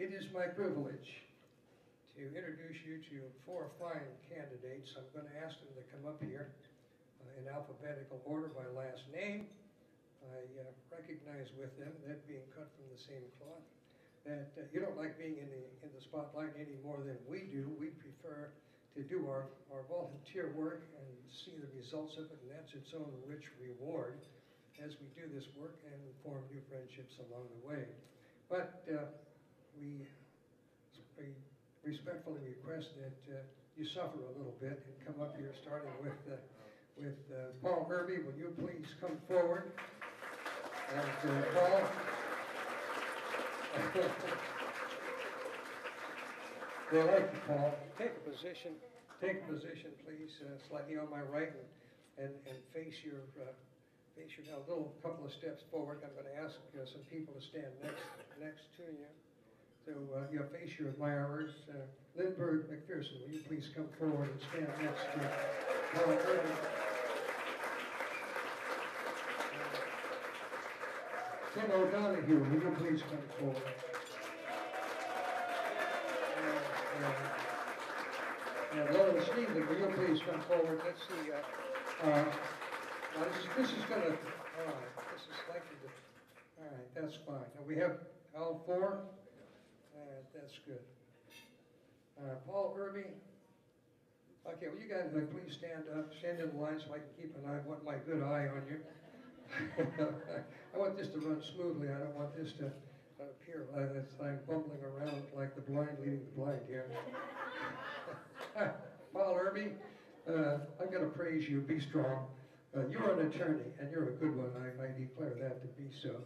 It is my privilege to introduce you to 4 fine candidates. I'm going to ask them to come up here in alphabetical order by last name. I recognize with them that being cut from the same cloth, that you don't like being in the spotlight any more than we do. We prefer to do our volunteer work and see the results of it, and that's its own rich reward as we do this work and form new friendships along the way. But we respectfully request that you suffer a little bit and come up here, starting with Paul Irby. Will you please come forward? And Paul, they like you, Paul. Take a position. Take a position, please, slightly on my right, and face your now a little couple of steps forward. I'm going to ask some people to stand next to you. So you face your admirers. Lindbergh McPherson, will you please come forward and stand next to Paul Irby? Tim O'Donoghue, will you please come forward? And Lola Stephen, will you please come forward? Let's see. This is going to, all right, this is likely to, all right, that's fine. And we have all 4? That's good. Paul Irby. Okay, well, you guys please stand up, stand in line so I can keep my good eye on you. I want this to run smoothly. I don't want this to appear as I'm bumbling around like the blind leading the blind here. Paul Irby, I'm going to praise you. Be strong. You're an attorney, and you're a good one. I declare that to be so.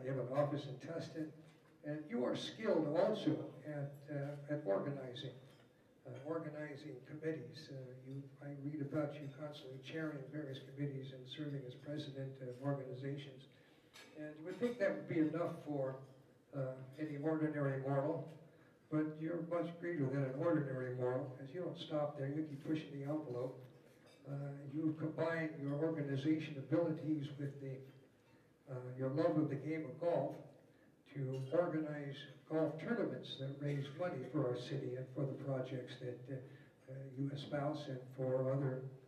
You have an office in Tustin, and you are skilled also at organizing committees. I read about you constantly chairing various committees and serving as president of organizations. And you would think that would be enough for any ordinary mortal, but you're much greater than an ordinary mortal, because you don't stop there. You keep pushing the envelope. You combine your organization abilities with your love of the game of golf to organize golf tournaments that raise money for our city and for the projects that you espouse, and for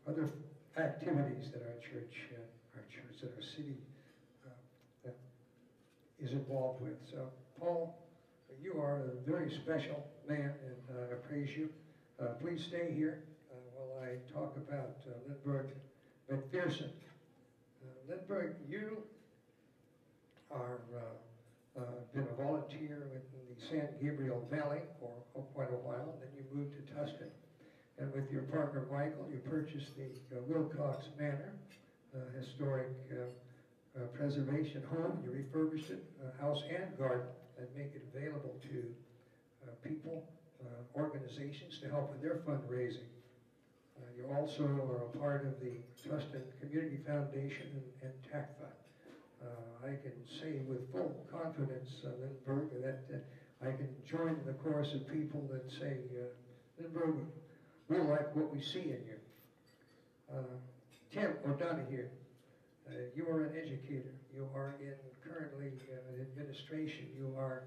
other activities that our church, that our city is involved with. So, Paul, you are a very special man, and I praise you. Please stay here while I talk about Lindbergh McPherson. Lindbergh, you are been a volunteer in the San Gabriel Valley for quite a while. Then you moved to Tustin, and with your partner Michael, you purchased the Wilcox Manor, historic preservation home. You refurbished it, house and garden, and make it available to people, organizations to help with their fundraising. You also are a part of the Tustin Community Foundation and TACFA. I can say with full confidence, Lindbergh, that I can join the chorus of people that say, Lindbergh, we like what we see in you. Tim O'Donoghue, you are an educator. You are currently in administration. You are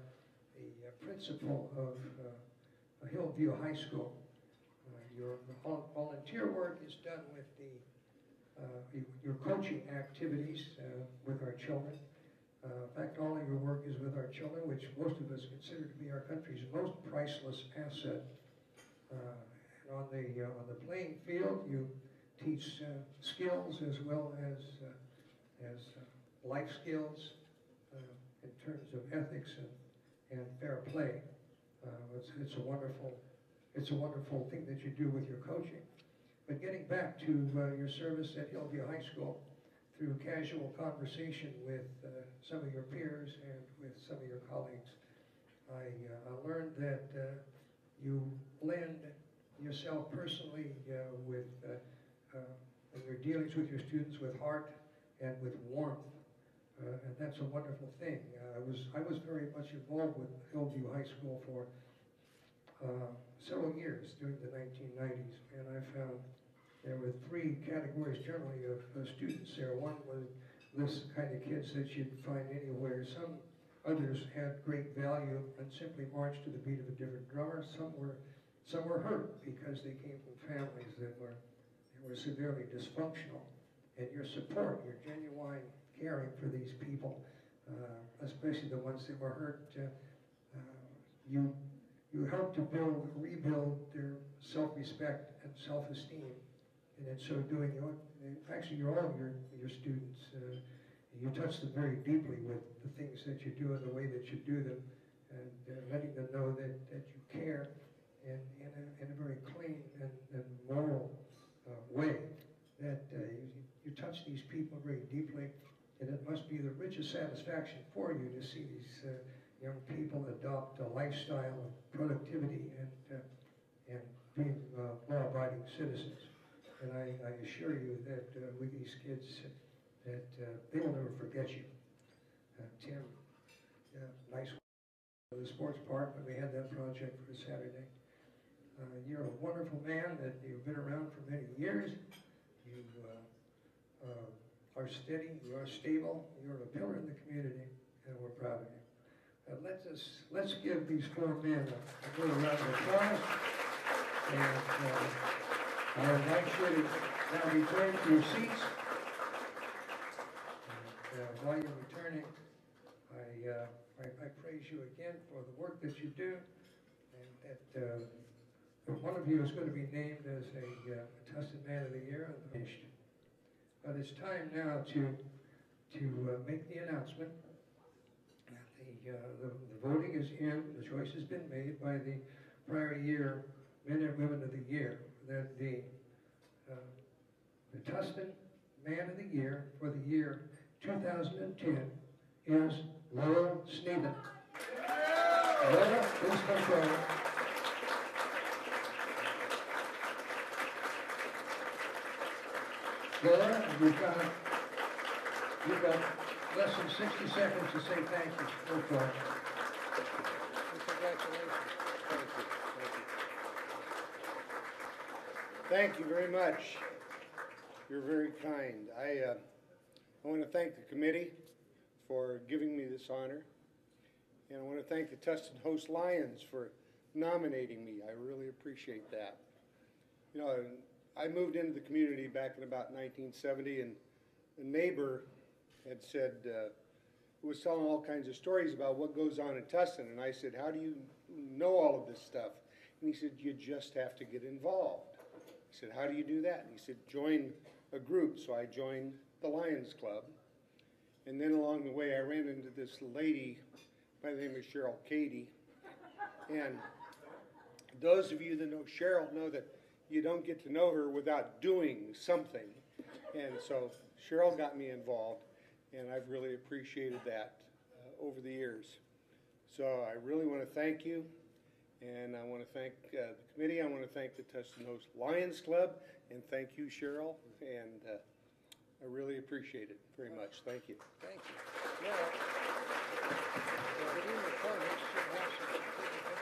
the principal of Hillview High School. Your volunteer work is done with your coaching activities with our children. In fact, all of your work is with our children, which most of us consider to be our country's most priceless asset. And on the playing field, you teach skills as well as life skills in terms of ethics and fair play. It's a wonderful thing that you do with your coaching. But getting back to your service at Hillview High School, through casual conversation with some of your peers and with some of your colleagues, I learned that you blend yourself personally with in your dealings with your students with heart and with warmth, and that's a wonderful thing. I was very much involved with Hillview High School for several years during the 1990s, and I found there were 3 categories generally of students there. One was this kind of kids that you'd find anywhere. Some Others had great value and simply marched to the beat of a different drummer. Some were hurt because they came from families that were severely dysfunctional. And your support, your genuine caring for these people, especially the ones that were hurt, you helped to rebuild their self-respect and self-esteem. And in so doing, actually all of your students, you touch them very deeply with the things that you do and the way that you do them, and letting them know that you care in a very clean and moral way, that you touch these people very deeply, and it must be the richest satisfaction for you to see these young people adopt a lifestyle of productivity and being law-abiding citizens. And I assure you that with these kids, that they will never forget you. Tim, nice the sports park when we had that project for Saturday. You're a wonderful man that you've been around for many years. You are steady, you are stable, you're a pillar in the community, and we're proud of you. Let's give these four men a little round of applause. And I invite you to now return to your seats. And while you're returning, I praise you again for the work that you do, and that one of you is going to be named as a Tustin Man of the Year and finished. But it's time now to make the announcement. The voting is in. The choice has been made by the prior year Men and Women of the Year. That the Tustin Man of the Year for the year 2010 is Laura Sneeden. Laura, please come forward. Laura, you've got less than 60 seconds to say thank you. Go for it. Congratulations. Thank you very much. You're very kind. I want to thank the committee for giving me this honor. And I want to thank the Tustin Host Lions for nominating me. I really appreciate that. You know, I moved into the community back in about 1970, and a neighbor had said, was telling all kinds of stories about what goes on in Tustin. And I said, how do you know all of this stuff? And he said, you just have to get involved. I said, how do you do that? And he said, join a group. So I joined the Lions Club. And then along the way, I ran into this lady by the name of Cheryl Cady. And those of you that know Cheryl know that you don't get to know her without doing something. And so Cheryl got me involved, and I've really appreciated that over the years. So I really want to thank you, and I want to thank the committee. I want to thank the Tustin Host Lions Club, and thank you, Cheryl. And I really appreciate it very much. Thank you. Thank you. Yeah.